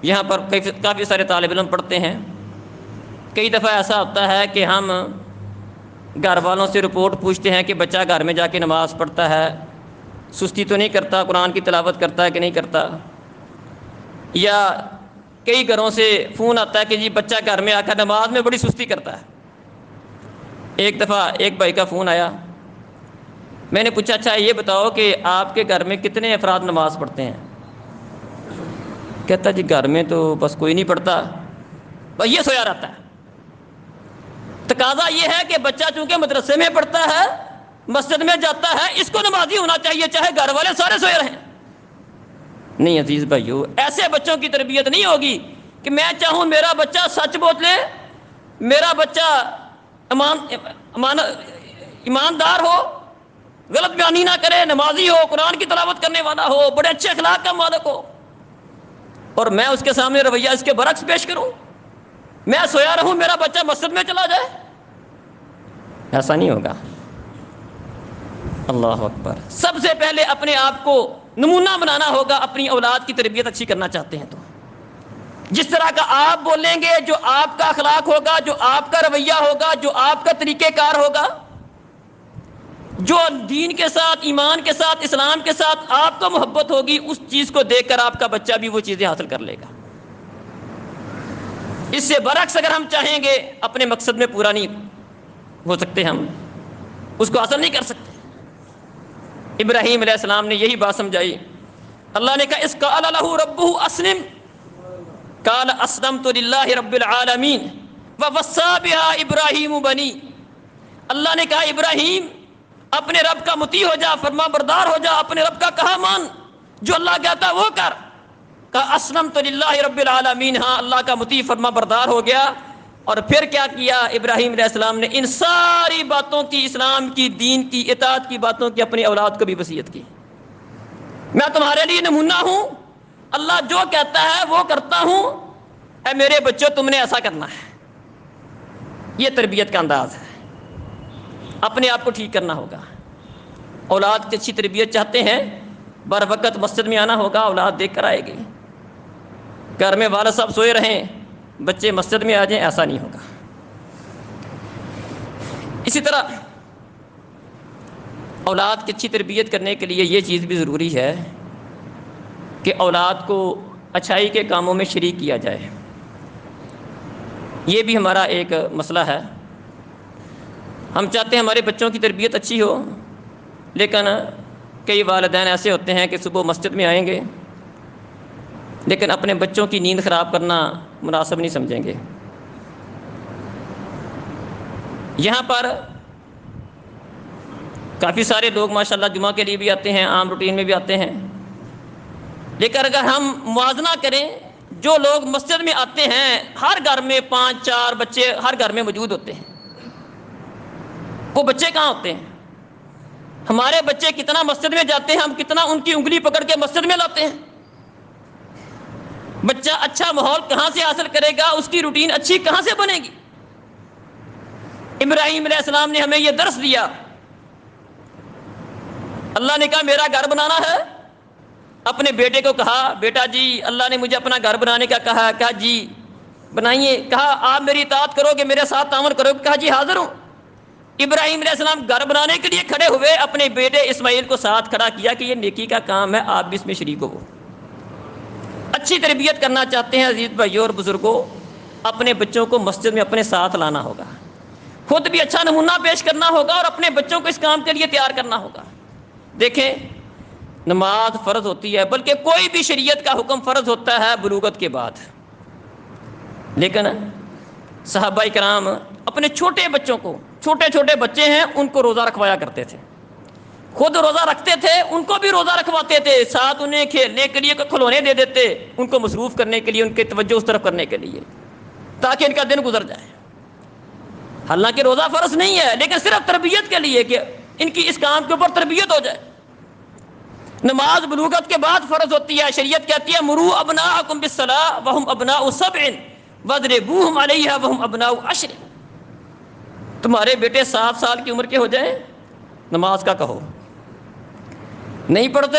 یہاں پر کافی سارے طالب علم پڑھتے ہیں. کئی دفعہ ایسا ہوتا ہے کہ ہم گھر والوں سے رپورٹ پوچھتے ہیں کہ بچہ گھر میں جا کے نماز پڑھتا ہے, سستی تو نہیں کرتا, قرآن کی تلاوت کرتا ہے کہ نہیں کرتا. یا کئی گھروں سے فون آتا ہے کہ جی بچہ گھر میں آ کر نماز میں بڑی سستی کرتا ہے. ایک دفعہ ایک بھائی کا فون آیا, میں نے پوچھا اچھا یہ بتاؤ کہ آپ کے گھر میں کتنے افراد نماز پڑھتے ہیں؟ کہتا جی گھر میں تو بس کوئی نہیں پڑھتا, بس یہ سویا رہتا ہے. تقاضا یہ ہے کہ بچہ چونکہ مدرسے میں پڑھتا ہے, مسجد میں جاتا ہے, اس کو نمازی ہونا چاہیے چاہے گھر والے سارے سوئے رہیں. نہیں عزیز بھائیو, ایسے بچوں کی تربیت نہیں ہوگی کہ میں چاہوں میرا بچہ سچ بولے, میرا بچہ ایماندار ہو, غلط بیانی نہ کرے, نمازی ہو, قرآن کی تلاوت کرنے والا ہو, بڑے اچھے اخلاق کا مالک ہو, اور میں اس کے سامنے رویہ اس کے برعکس پیش کروں. میں سویا رہوں, میرا بچہ مسجد میں چلا جائے, ایسا نہیں ہوگا. اللہ اکبر. سب سے پہلے اپنے آپ کو نمونہ بنانا ہوگا. اپنی اولاد کی تربیت اچھی کرنا چاہتے ہیں تو جس طرح کا آپ بولیں گے, جو آپ کا اخلاق ہوگا, جو آپ کا رویہ ہوگا, جو آپ کا طریقہ کار ہوگا, جو دین کے ساتھ, ایمان کے ساتھ, اسلام کے ساتھ آپ کو محبت ہوگی, اس چیز کو دیکھ کر آپ کا بچہ بھی وہ چیزیں حاصل کر لے گا. اس سے برعکس اگر ہم چاہیں گے اپنے مقصد میں پورا نہیں ہو سکتے, ہم اس کو حاصل نہیں کر سکتے. ابراہیم علیہ السلام نے یہی بات سمجھائی. اللہ نے کہا اس قال لہ ربہ اسلم قال اسلمت للہ رب العالمین ووصی بہا ابراہیم بنی. اللہ نے کہا ابراہیم اپنے رب کا مطیع ہو جا, فرما بردار ہو جا, اپنے رب کا کہا مان, جو اللہ کہتا وہ کر. کہا اسلمت للہ رب العالمین, ہاں اللہ کا مطیع فرما بردار ہو گیا. اور پھر کیا کیا ابراہیم علیہ السلام نے؟ ان ساری باتوں کی, اسلام کی, دین کی, اطاعت کی باتوں کی اپنی اولاد کو بھی وصیت کی. میں تمہارے لیے نمونہ ہوں, اللہ جو کہتا ہے وہ کرتا ہوں, اے میرے بچوں تم نے ایسا کرنا ہے. یہ تربیت کا انداز ہے. اپنے آپ کو ٹھیک کرنا ہوگا. اولاد کی اچھی تربیت چاہتے ہیں, بر وقت مسجد میں آنا ہوگا, اولاد دیکھ کر آئے گی. گھر میں والد صاحب سوئے رہیں, بچے مسجد میں آ جائیں, ایسا نہیں ہوگا. اسی طرح اولاد کی اچھی تربیت کرنے کے لیے یہ چیز بھی ضروری ہے کہ اولاد کو اچھائی کے کاموں میں شریک کیا جائے. یہ بھی ہمارا ایک مسئلہ ہے. ہم چاہتے ہیں ہمارے بچوں کی تربیت اچھی ہو, لیکن کئی والدین ایسے ہوتے ہیں کہ صبح مسجد میں آئیں گے لیکن اپنے بچوں کی نیند خراب کرنا مناسب نہیں سمجھیں گے. یہاں پر کافی سارے لوگ ماشاءاللہ جمعہ کے لیے بھی آتے ہیں, عام روٹین میں بھی آتے ہیں, لیکن اگر ہم موازنہ کریں, جو لوگ مسجد میں آتے ہیں ہر گھر میں 5-4 بچے ہر گھر میں موجود ہوتے ہیں. وہ بچے کہاں ہوتے ہیں؟ ہمارے بچے کتنا مسجد میں جاتے ہیں, ہم کتنا ان کی انگلی پکڑ کے مسجد میں لاتے ہیں. بچہ اچھا ماحول کہاں سے حاصل کرے گا, اس کی روٹین اچھی کہاں سے بنے گی؟ ابراہیم علیہ السلام نے ہمیں یہ درس دیا. اللہ نے کہا میرا گھر بنانا ہے, اپنے بیٹے کو کہا بیٹا جی اللہ نے مجھے اپنا گھر بنانے کا کہا. کہا جی بنائیے. کہا آپ میری اطاعت کرو گے, میرے ساتھ تعاون کرو گے؟ کہا جی حاضر ہوں. ابراہیم علیہ السلام گھر بنانے کے لیے کھڑے ہوئے, اپنے بیٹے اسماعیل کو ساتھ کھڑا کیا کہ یہ نیکی کا کام ہے, آپ بھی اس میں شریک ہو. اچھی تربیت کرنا چاہتے ہیں عزیز بھائیوں اور بزرگوں, اپنے بچوں کو مسجد میں اپنے ساتھ لانا ہوگا, خود بھی اچھا نمونہ پیش کرنا ہوگا اور اپنے بچوں کو اس کام کے لیے تیار کرنا ہوگا. دیکھیں نماز فرض ہوتی ہے, بلکہ کوئی بھی شریعت کا حکم فرض ہوتا ہے بلوغت کے بعد, لیکن صحابہ کرام اپنے چھوٹے بچوں کو, چھوٹے چھوٹے بچے ہیں ان کو روزہ رکھوایا کرتے تھے, خود روزہ رکھتے تھے, ان کو بھی روزہ رکھواتے تھے, ساتھ انہیں کھیلنے کے لیے کھلونے دے دیتے, ان کو مصروف کرنے کے لیے, ان کی توجہ اس طرف کرنے کے لیے, تاکہ ان کا دن گزر جائے. حالانکہ روزہ فرض نہیں ہے, لیکن صرف تربیت کے لیے کہ ان کی اس کام کے اوپر تربیت ہو جائے. نماز بلوغت کے بعد فرض ہوتی ہے. شریعت کہتی ہے مروا ابناءکم بالصلاۃ وہم ابناء سبع واضربوہم علیہا وہم ابناء عشر. تمہارے بیٹے 7 سال کی عمر کے ہو جائیں نماز کا کہو، نہیں پڑھتے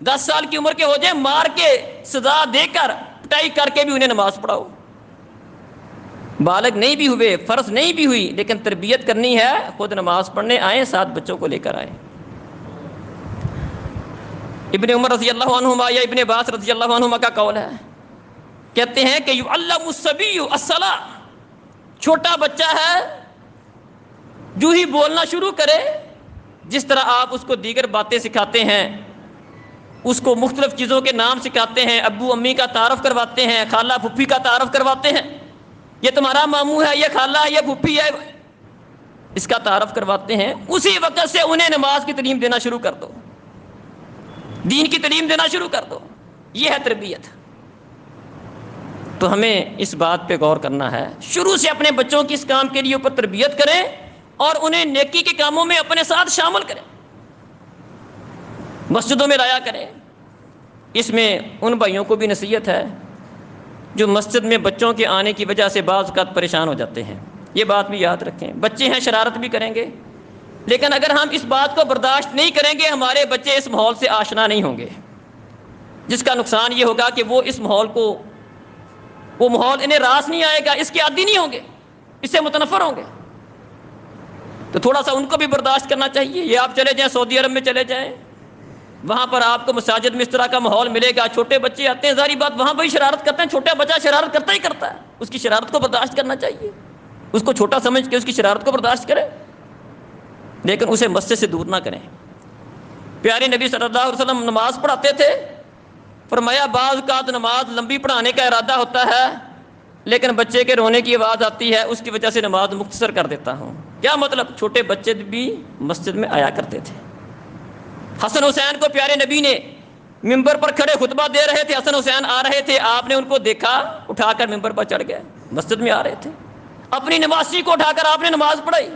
10 سال کی عمر کے ہو جائیں مار کے سزا دے کر پٹائی کر کے بھی انہیں نماز پڑھاؤ۔ بالغ نہیں بھی ہوئے، فرض نہیں بھی ہوئی، لیکن تربیت کرنی ہے، خود نماز پڑھنے آئیں، ساتھ بچوں کو لے کر آئیں۔ ابن عمر رضی اللہ عنہما یا ابن عباس رضی اللہ عنہما کا قول ہے، کہتے ہیں کہ یعلم الصبی الصلاۃ، چھوٹا بچہ ہے جو ہی بولنا شروع کرے، جس طرح آپ اس کو دیگر باتیں سکھاتے ہیں، اس کو مختلف چیزوں کے نام سکھاتے ہیں، ابو امی کا تعارف کرواتے ہیں، خالہ پھپھی کا تعارف کرواتے ہیں، یہ تمہارا ماموں ہے، یہ خالہ ہے، یہ پھپھی ہے، اس کا تعارف کرواتے ہیں، اسی وقت سے انہیں نماز کی تعلیم دینا شروع کر دو، دین کی تعلیم دینا شروع کر دو۔ یہ ہے تربیت۔ تو ہمیں اس بات پہ غور کرنا ہے، شروع سے اپنے بچوں کی اس کام کے لیے اوپر تربیت کریں اور انہیں نیکی کے کاموں میں اپنے ساتھ شامل کریں، مسجدوں میں لایا کریں۔ اس میں ان بھائیوں کو بھی نصیحت ہے جو مسجد میں بچوں کے آنے کی وجہ سے بعض اوقات پریشان ہو جاتے ہیں، یہ بات بھی یاد رکھیں، بچے ہیں شرارت بھی کریں گے، لیکن اگر ہم اس بات کو برداشت نہیں کریں گے ہمارے بچے اس ماحول سے آشنا نہیں ہوں گے، جس کا نقصان یہ ہوگا کہ وہ اس ماحول کو، وہ ماحول انہیں راس نہیں آئے گا، اس کے عادی نہیں ہوں گے، اس سے متنفر ہوں گے۔ تو تھوڑا سا ان کو بھی برداشت کرنا چاہیے۔ یہ آپ چلے جائیں سعودی عرب میں چلے جائیں، وہاں پر آپ کو مساجد میں اس طرح کا ماحول ملے گا، چھوٹے بچے آتے ہیں، ظاہری بات وہاں بھی شرارت کرتے ہیں، چھوٹا بچہ شرارت کرتا ہی کرتا ہے، اس کی شرارت کو برداشت کرنا چاہیے، اس کو چھوٹا سمجھ کے اس کی شرارت کو برداشت کریں، لیکن اسے مسجد سے دور نہ کریں۔ پیارے نبی صلی اللہ علیہ وسلم نماز پڑھاتے تھے، فرمایا بعض اوقات نماز لمبی پڑھانے کا ارادہ ہوتا ہے لیکن بچے کے رونے کی آواز آتی ہے، اس کی وجہ سے نماز مختصر کر دیتا ہوں۔ کیا مطلب؟ چھوٹے بچے بھی مسجد میں آیا کرتے تھے۔ حسن حسین کو پیارے نبی نے ممبر پر کھڑے خطبہ دے رہے تھے، حسن حسین آ رہے تھے، آپ نے ان کو دیکھا، اٹھا کر ممبر پر چڑھ گئے، مسجد میں آ رہے تھے، اپنی نمازی کو اٹھا کر آپ نے نماز پڑھائی۔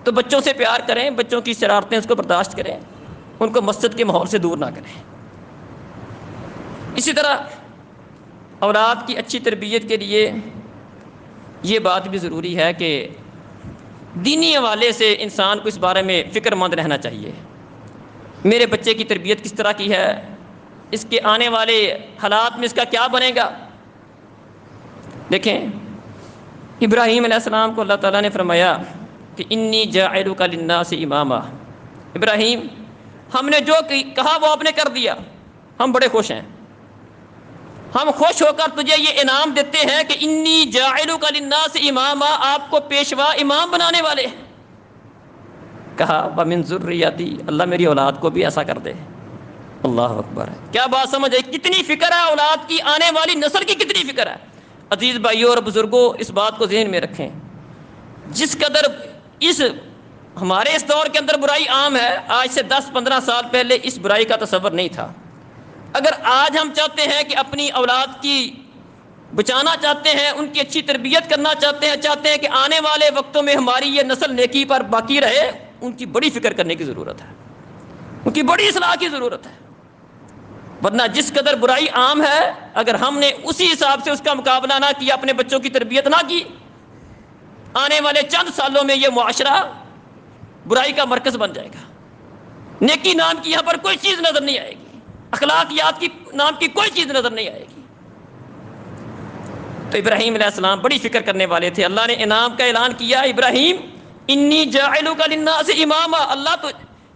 تو بچوں سے پیار کریں، بچوں کی شرارتیں اس کو برداشت کریں، ان کو مسجد کے ماحول سے دور نہ کریں۔ اسی طرح اولاد کی اچھی تربیت کے لیے یہ بات بھی ضروری ہے کہ دینی حوالے سے انسان کو اس بارے میں فکر مند رہنا چاہیے، میرے بچے کی تربیت کس طرح کی ہے، اس کے آنے والے حالات میں اس کا کیا بنے گا۔ دیکھیں ابراہیم علیہ السلام کو اللہ تعالیٰ نے فرمایا کہ انی جاعلک للناس اماما، ابراہیم ہم نے جو کہا وہ آپ نے کر دیا، ہم بڑے خوش ہیں، ہم خوش ہو کر تجھے یہ انعام دیتے ہیں کہ انی جاعلک للناس اماما، آپ کو پیشوا امام بنانے والے ہیں۔ کہا ومن ذریتی، اللہ میری اولاد کو بھی ایسا کر دے۔ اللہ اکبر، کیا بات سمجھ آئی؟ کتنی فکر ہے اولاد کی، آنے والی نسل کی کتنی فکر ہے۔ عزیز بھائیوں اور بزرگوں اس بات کو ذہن میں رکھیں، جس قدر ہمارے اس دور کے اندر برائی عام ہے، آج سے 10-15 سال پہلے اس برائی کا تصور نہیں تھا۔ اگر آج ہم چاہتے ہیں کہ اپنی اولاد کی بچانا چاہتے ہیں، ان کی اچھی تربیت کرنا چاہتے ہیں کہ آنے والے وقتوں میں ہماری یہ نسل نیکی پر باقی رہے، ان کی بڑی فکر کرنے کی ضرورت ہے، ان کی بڑی اصلاح کی ضرورت ہے۔ ورنہ جس قدر برائی عام ہے، اگر ہم نے اسی حساب سے اس کا مقابلہ نہ کیا، اپنے بچوں کی تربیت نہ کی، آنے والے چند سالوں میں یہ معاشرہ برائی کا مرکز بن جائے گا۔ نیکی نام کی یہاں پر کوئی چیز نظر نہیں آئے گی، اخلاقیات کی نام کی کوئی چیز نظر نہیں آئے گی۔ تو ابراہیم علیہ السلام بڑی فکر کرنے والے تھے، اللہ نے انعام کا اعلان کیا، ابراہیم انی جاعلک للناس اماما، اللہ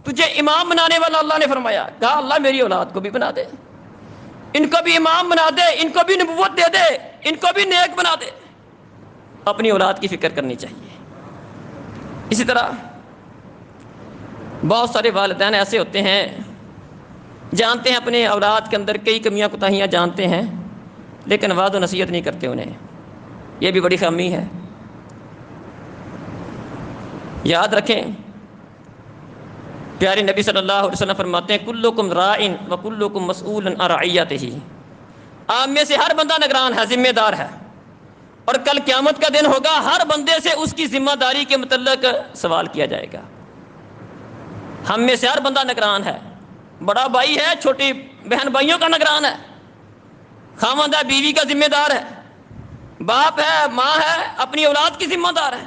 تجھے امام بنانے والا اللہ نے فرمایا۔ کہا اللہ میری اولاد کو بھی بنا دے، ان کو بھی امام بنا دے، ان کو بھی نبوت دے دے، ان کو بھی نیک بنا دے۔ اپنی اولاد کی فکر کرنی چاہیے۔ اسی طرح بہت سارے والدین ایسے ہوتے ہیں، جانتے ہیں اپنے اولاد کے اندر کئی کمیاں کوتاہیاں جانتے ہیں، لیکن وعظ و نصیحت نہیں کرتے انہیں، یہ بھی بڑی خامی ہے۔ یاد رکھیں پیارے نبی صلی اللہ علیہ وسلم فرماتے ہیں کلکم راعٍ وکلکم مسئول عن رعیتہ، آپ میں سے ہر بندہ نگران ہے، ذمہ دار ہے، اور کل قیامت کا دن ہوگا، ہر بندے سے اس کی ذمہ داری کے متعلق سوال کیا جائے گا۔ ہم میں سے ہر بندہ نگران ہے، بڑا بھائی ہے، چھوٹی بہن بھائیوں کا نگران ہے، خاوند ہے، بیوی کا ذمہ دار ہے، باپ ہے، ماں ہے، اپنی اولاد کی ذمہ دار ہے،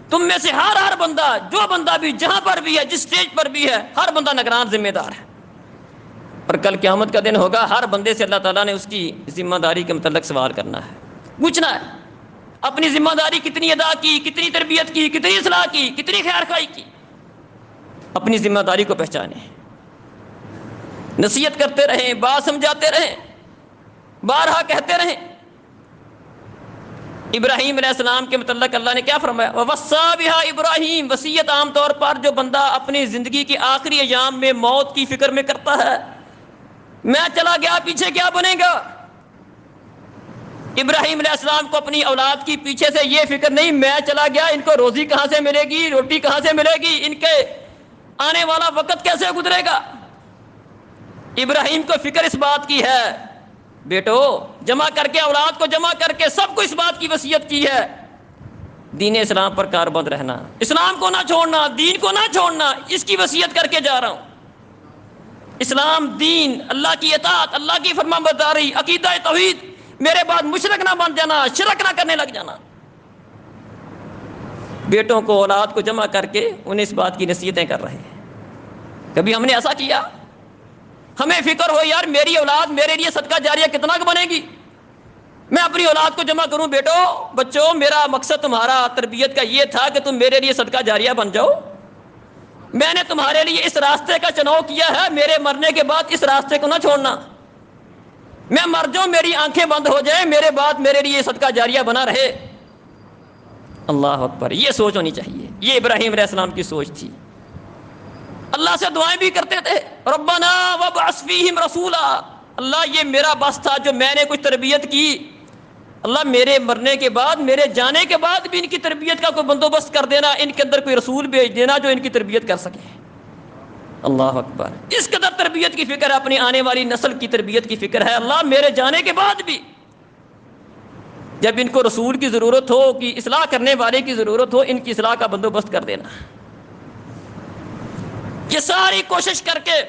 تم میں سے ہر بندہ، جو بندہ بھی جہاں پر بھی ہے، جس سٹیج پر بھی ہے، ہر بندہ نگران ذمہ دار ہے. اور کل قیامت کا دن ہوگا، ہر بندے سے اللہ تعالیٰ نے اس کی ذمہ داری کے متعلق سوال کرنا ہے، پوچھنا ہے اپنی ذمہ داری کتنی ادا کی، کتنی تربیت کی، کتنی اصلاح کی، کتنی خیر خواہی کی. اپنی ذمہ داری کو پہچانیں، نصیحت کرتے رہیں، بات سمجھاتے رہیں، بارہا کہتے رہیں. ابراہیم علیہ السلام کے متعلق اللہ نے کیا فرمایا؟ وَوَصَّىٰ بِهَا ابراہیم. وصیت عام طور پر جو بندہ اپنی زندگی کی آخری ایام میں موت کی فکر میں کرتا ہے، میں چلا گیا پیچھے کیا بنے گا. ابراہیم علیہ السلام کو اپنی اولاد کی پیچھے سے یہ فکر نہیں میں چلا گیا ان کو روزی کہاں سے ملے گی، روٹی کہاں سے ملے گی، ان کے آنے والا وقت کیسے گزرے گا. ابراہیم کو فکر اس بات کی ہے، بیٹو جمع کر کے، اولاد کو جمع کر کے سب کو اس بات کی وصیت کی ہے، دین اسلام پر کاربند رہنا، اسلام کو نہ چھوڑنا، دین کو نہ چھوڑنا. اس کی وصیت کر کے جا رہا ہوں. اسلام، دین، اللہ کی اطاعت، اللہ کی فرمان برداری، عقیدہ توحید، میرے بعد مشرک نہ بن جانا، شرک نہ کرنے لگ جانا. بیٹوں کو، اولاد کو جمع کر کے انہیں اس بات کی نصیحتیں کر رہے ہیں. کبھی ہم نے ایسا کیا؟ ہمیں فکر ہو یار میری اولاد میرے لیے صدقہ جاریہ کتنا بنے گی، میں اپنی اولاد کو جمع کروں. بیٹو، بچوں، میرا مقصد تمہارا تربیت کا یہ تھا کہ تم میرے لیے صدقہ جاریہ بن جاؤ. میں نے تمہارے لیے اس راستے کا چناؤ کیا ہے، میرے مرنے کے بعد اس راستے کو نہ چھوڑنا. میں مر جاؤں، میری آنکھیں بند ہو جائیں، میرے بعد میرے لیے صدقہ جاریہ بنا رہے. اللہ اکبر. یہ سوچ ہونی چاہیے. یہ ابراہیم علیہ السلام کی سوچ تھی. اللہ سے دعائیں بھی کرتے تھے، ربنا وابعث فیہم رسولا. اللہ یہ میرا بس تھا جو میں نے کچھ تربیت کی، اللہ میرے مرنے کے بعد، میرے جانے کے بعد بھی ان کی تربیت کا کوئی بندوبست کر دینا، ان کے اندر کوئی رسول بھیج دینا جو ان کی تربیت کر سکے. اللہ اکبر. اس قدر تربیت کی فکر ہے، اپنی آنے والی نسل کی تربیت کی فکر ہے. اللہ میرے جانے کے بعد بھی جب ان کو رسول کی ضرورت ہو، کہ اصلاح کرنے والے کی ضرورت ہو، ان کی اصلاح کا بندوبست کر دینا. یہ ساری کوشش کر کے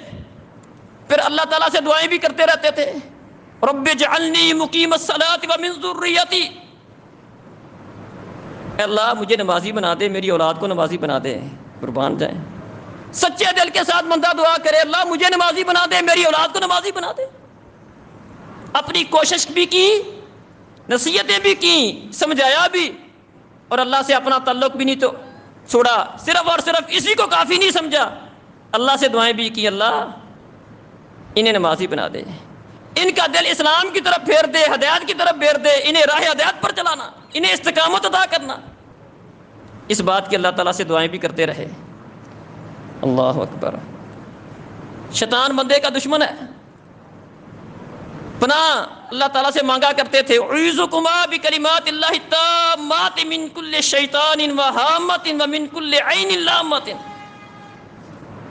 پھر اللہ تعالیٰ سے دعائیں بھی کرتے رہتے تھے، رب اجعلنی مقیم الصلاۃ ومن ذریتی. اے اللہ مجھے نمازی بنا دے، میری اولاد کو نمازی بنا دے. قربان جائیں، سچے دل کے ساتھ بندہ دعا کرے، اللہ مجھے نمازی بنا دے، میری اولاد کو نمازی بنا دے. اپنی کوشش بھی کی، نصیحتیں بھی کی، سمجھایا بھی، اور اللہ سے اپنا تعلق بھی نہیں تو چھوڑا. صرف اور صرف اسی کو کافی نہیں سمجھا، اللہ سے دعائیں بھی کی، اللہ انہیں نمازی بنا دے، ان کا دل اسلام کی طرف پھیر دے، ہدایت کی طرف پھیر دے، انہیں راہ ہدایت پر چلانا، انہیں استقامت عطا کرنا. اس بات کی اللہ تعالیٰ سے دعائیں بھی کرتے رہے. اللہ اکبر. شیطان بندے کا دشمن ہے. پناہ اللہ تعالیٰ سے مانگا کرتے تھے، اعوذکما بکلمات اللہ التامات من کل شیطان وہامۃ ومن کل عین لامۃ.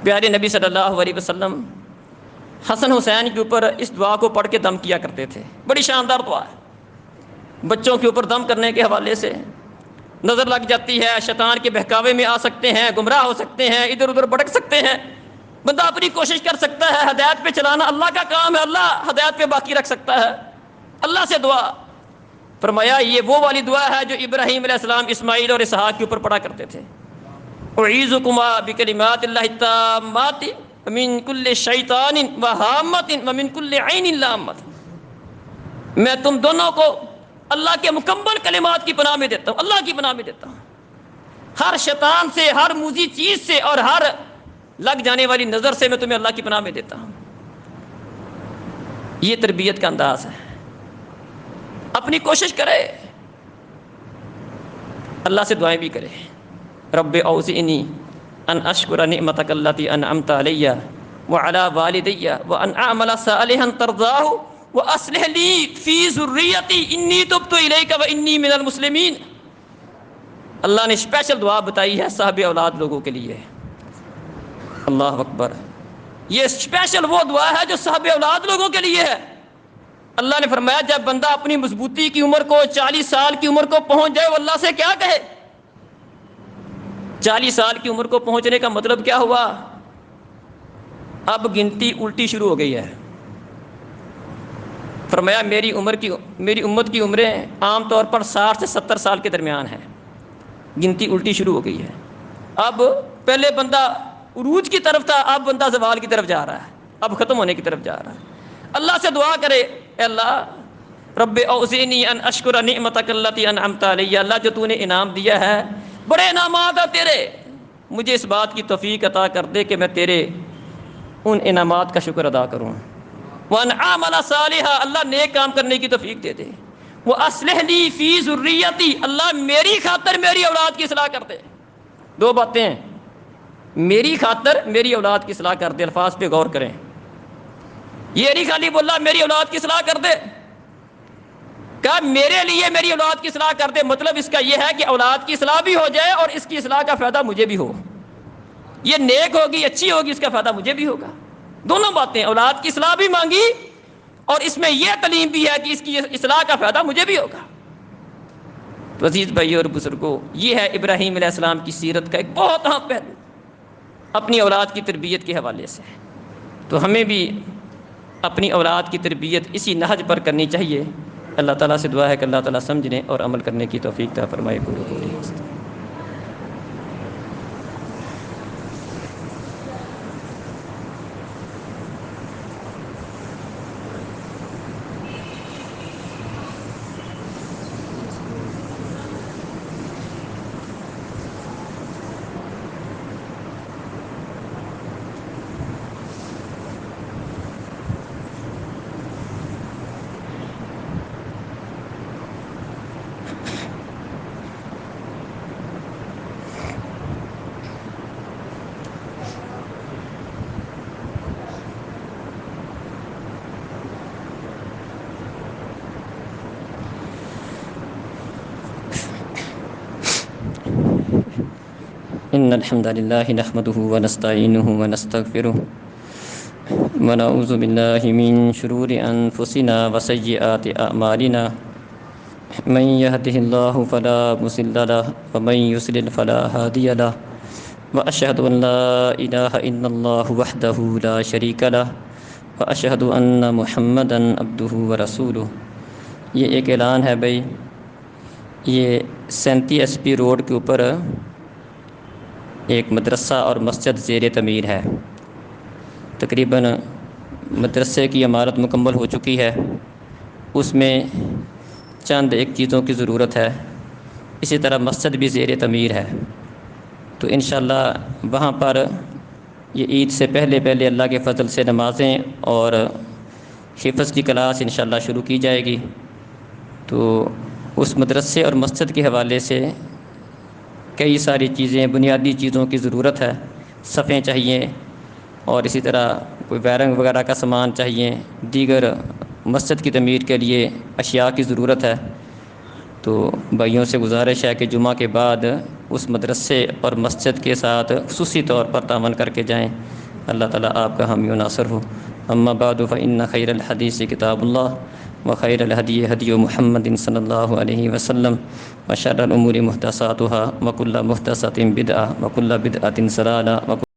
پیارے نبی صلی اللہ علیہ وسلم حسن حسین کے اوپر اس دعا کو پڑھ کے دم کیا کرتے تھے. بڑی شاندار دعا ہے. بچوں کے اوپر دم کرنے کے حوالے سے نظر لگ جاتی ہے، شیطان کے بہکاوے میں آ سکتے ہیں، گمراہ ہو سکتے ہیں، ادھر ادھر بھٹک سکتے ہیں. بندہ اپنی کوشش کر سکتا ہے، ہدایت پہ چلانا اللہ کا کام ہے، اللہ ہدایت پہ باقی رکھ سکتا ہے. اللہ سے دعا فرمایا، یہ وہ والی دعا ہے جو ابراہیم علیہ السلام اسماعیل اور اسحاق کے اوپر پڑھا کرتے تھے. اعوذکما بکلمات اللہ التامات من کل شیطان وہامۃ ومن کل عین لامۃ. میں تم دونوں کو اللہ کے مکمل کلمات کی پناہ میں دیتا ہوں، اللہ کی پناہ میں دیتا ہوں، ہر شیطان سے، ہر موذی چیز سے، اور ہر لگ جانے والی نظر سے میں تمہیں اللہ کی پناہ میں دیتا ہوں. یہ تربیت کا انداز ہے. اپنی کوشش کرے، اللہ سے دعائیں بھی کرے. رب اوزعنی ان اشکر نعمتک التی انعمت علی وعلی والدی وان اعمل صالحا ترضاہ واصلح لی فی ذریتی انی تبت الیک وانی من المسلمین. اللہ نے اسپیشل دعا بتائی ہے صاحب اولاد لوگوں کے لیے. اللہ اکبر. یہ اسپیشل وہ دعا ہے جو صاحب اولاد لوگوں کے لیے ہے. اللہ نے فرمایا جب بندہ اپنی مضبوطی کی عمر کو، 40 سال کی عمر کو پہنچ جائے، وہ اللہ سے کیا کہے؟ 40 سال کی عمر کو پہنچنے کا مطلب کیا ہوا؟ اب گنتی الٹی شروع ہو گئی ہے. فرمایا میری امت کی عمریں عام طور پر 60 سے 70 سال کے درمیان ہیں. گنتی الٹی شروع ہو گئی ہے. اب پہلے بندہ عروج کی طرف تھا، اب بندہ زوال کی طرف جا رہا ہے، اب ختم ہونے کی طرف جا رہا ہے. اللہ سے دعا کرے، اے اللہ رب اوزعنی ان اشکر نعمتک التی انعمت علی، اللہ جو تو نے انعام دیا ہے، بڑے انعامات ہیں تیرے، مجھے اس بات کی توفیق عطا کر دے کہ میں تیرے ان انعامات کا شکر ادا کروں. وان اعمل صالحا، اللہ نیک کام کرنے کی توفیق دے دے. واصلح لی فی ذریتی، اللہ میری خاطر میری اولاد کی اصلاح کر دے. دو باتیں ہیں، میری خاطر میری اولاد کی اصلاح کر دے. الفاظ پہ غور کریں، یہ نہیں خالی بولا میری اولاد کی اصلاح کر دے، کہا میرے لیے میری اولاد کی اصلاح کر دے. مطلب اس کا یہ ہے کہ اولاد کی اصلاح بھی ہو جائے اور اس کی اصلاح کا فائدہ مجھے بھی ہو. یہ نیک ہوگی، اچھی ہوگی، اس کا فائدہ مجھے بھی ہوگا. دونوں باتیں، اولاد کی اصلاح بھی مانگی اور اس میں یہ تعلیم بھی ہے کہ اس کی اصلاح کا فائدہ مجھے بھی ہوگا. تو عزیز بھائی اور بزرگوں، یہ ہے ابراہیم علیہ السلام کی سیرت کا ایک بہت اہم پہلو اپنی اولاد کی تربیت کے حوالے سے. تو ہمیں بھی اپنی اولاد کی تربیت اسی نہج پر کرنی چاہیے. اللہ تعالیٰ سے دعا ہے کہ اللہ تعالیٰ سمجھنے اور عمل کرنے کی توفیق عطا فرمائے. إن الحمد لله نحمده ونستعينه ونستغفره ونعوذ بالله من شرور أنفسنا وسيئات أعمالنا، من يهده الله فلا مضل له ومن يضلل فلا هادي له، وأشهد أن لا إله إلا الله وحده لا شريك له، وأشهد أن محمدا عبده ورسوله. یہ ایک اعلان ہے بھائی، یہ 37 ایس پی روڈ کے اوپر ایک مدرسہ اور مسجد زیر تعمیر ہے. تقریباً مدرسے کی عمارت مکمل ہو چکی ہے، اس میں چند ایک چیزوں کی ضرورت ہے. اسی طرح مسجد بھی زیر تعمیر ہے. تو انشاءاللہ وہاں پر یہ عید سے پہلے اللہ کے فضل سے نمازیں اور حفظ کی کلاس انشاءاللہ شروع کی جائے گی. تو اس مدرسے اور مسجد کے حوالے سے کئی ساری چیزیں، بنیادی چیزوں کی ضرورت ہے. صفیں چاہیے اور اسی طرح کوئی وائرنگ وغیرہ کا سامان چاہیے، دیگر مسجد کی تعمیر کے لیے اشیاء کی ضرورت ہے. تو بھائیوں سے گزارش ہے کہ جمعہ کے بعد اس مدرسے اور مسجد کے ساتھ خصوصی طور پر تعاون کر کے جائیں. اللہ تعالیٰ آپ کا حامی و ناصر ہو. اما بعد فإن خیر الحدیث کتاب اللہ وخیر الہدی ہدی محمد صلی اللہ علیہ وسلم وشر الامور محدثاتها وکل محدثۃ بدعہ وکل بدعۃ ضلالہ